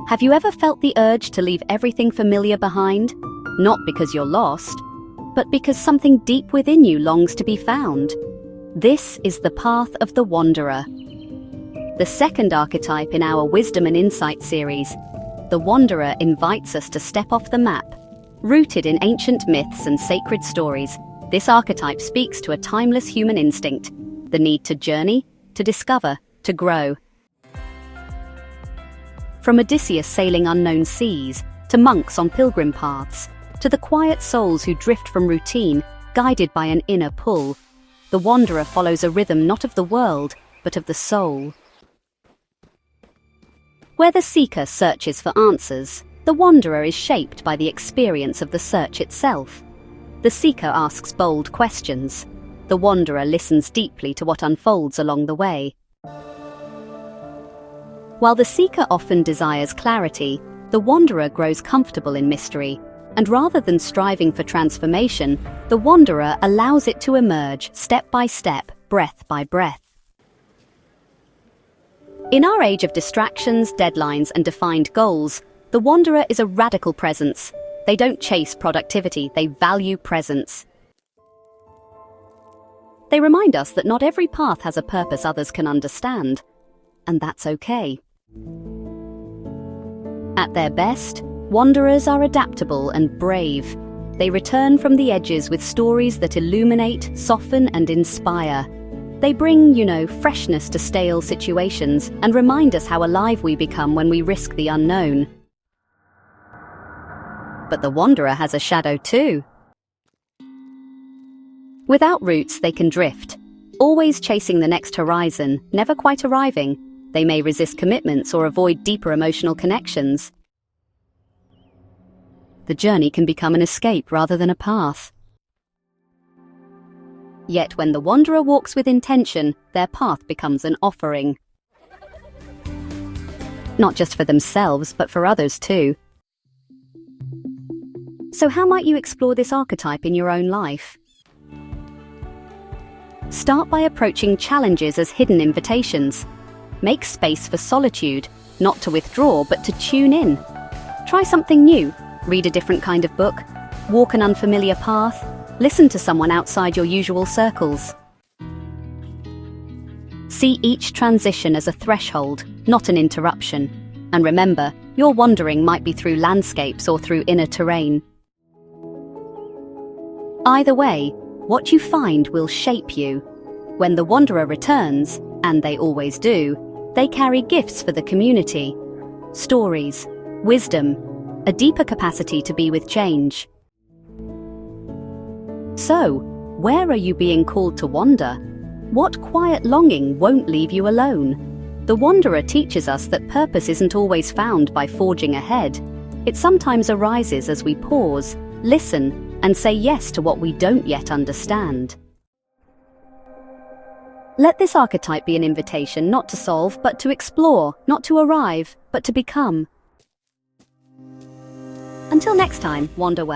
Have you ever felt the urge to leave everything familiar behind? Not because you're lost, but because something deep within you longs to be found. This is the path of the wanderer. The second archetype in our Wisdom and Insight series, the wanderer invites us to step off the map. Rooted in ancient myths and sacred stories, this archetype speaks to a timeless human instinct, the need to journey, to discover, to grow. From Odysseus sailing unknown seas, to monks on pilgrim paths, to the quiet souls who drift from routine, guided by an inner pull, the wanderer follows a rhythm not of the world, but of the soul. Where the seeker searches for answers, the wanderer is shaped by the experience of the search itself. The seeker asks bold questions. The wanderer listens deeply to what unfolds along the way. While the seeker often desires clarity, the wanderer grows comfortable in mystery, and rather than striving for transformation, the wanderer allows it to emerge step by step, breath by breath. In our age of distractions, deadlines, and defined goals, the wanderer is a radical presence. They don't chase productivity, they value presence. They remind us that not every path has a purpose others can understand, and that's okay. At their best, wanderers are adaptable and brave. They return from the edges with stories that illuminate, soften, and inspire. They bring, freshness to stale situations and remind us how alive we become when we risk the unknown. But the wanderer has a shadow too. Without roots, they can drift, always chasing the next horizon, never quite arriving. They may resist commitments or avoid deeper emotional connections. The journey can become an escape rather than a path. Yet when the wanderer walks with intention, their path becomes an offering. Not just for themselves, but for others too. So how might you explore this archetype in your own life? Start by approaching challenges as hidden invitations. Make space for solitude, not to withdraw, but to tune in. Try something new, read a different kind of book, walk an unfamiliar path, listen to someone outside your usual circles. See each transition as a threshold, not an interruption. And remember, your wandering might be through landscapes or through inner terrain. Either way, what you find will shape you. When the wanderer returns, and they always do, they carry gifts for the community. Stories, wisdom, a deeper capacity to be with change. So, where are you being called to wander? What quiet longing won't leave you alone? The wanderer teaches us that purpose isn't always found by forging ahead. It sometimes arises as we pause, listen, and say yes to what we don't yet understand. Let this archetype be an invitation not to solve, but to explore, not to arrive, but to become. Until next time, wander well.